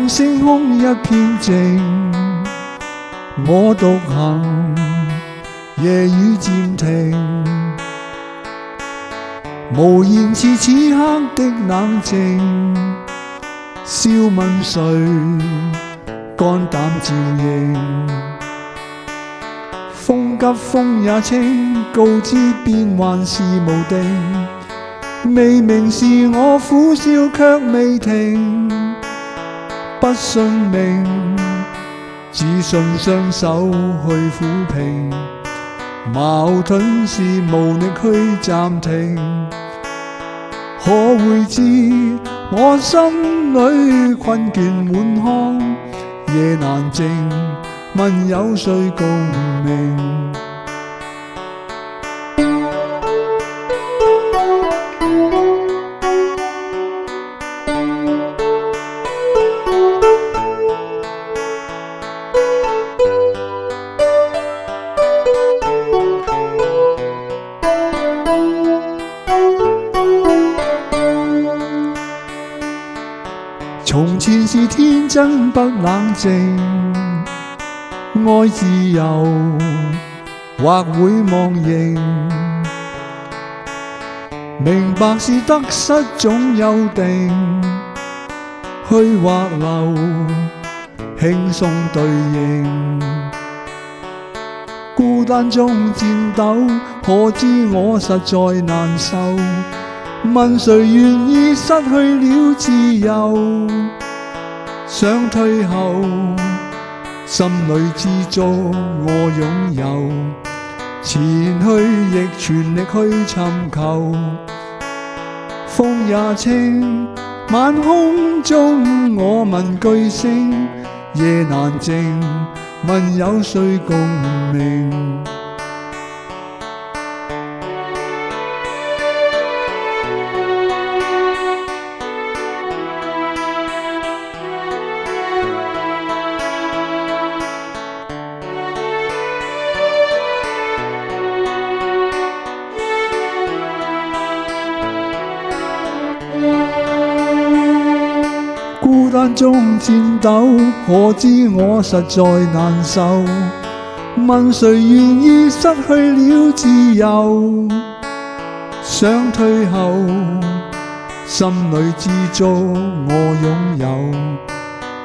星空一片靜，我獨行，夜雨漸停，無言似此刻的冷靜。笑問誰，肝膽照應。風急風也清，告知變幻是無定。未明時我苦笑卻未停，不信命，只信雙手去撫平。矛盾是無力去暫停，可會知我心裏困倦滿腔，夜難靜，問有誰共鳴？從前是天真不冷靜，愛自由或會忘形，明白是得失總有定，去或留，輕鬆對應。孤單中顫抖，可知我實在難受。問誰願意失去了自由？想退後，心裏知足我擁有，前去亦全力去尋求。風也清，晚空中我問句星，夜難靜，問有誰共鳴？孤單中顫抖，可知我實在難受。問誰願意失去了自由？想退後，心裏知足我擁有，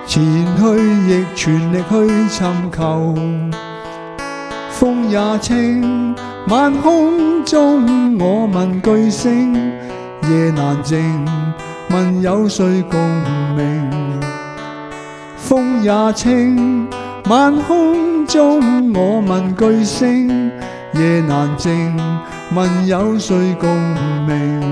前去亦全力去尋求。風也清，晚空中我問句星，夜難靜，問有誰共鳴？風也清，晚空中我問句星，夜難靜，問有誰共鳴？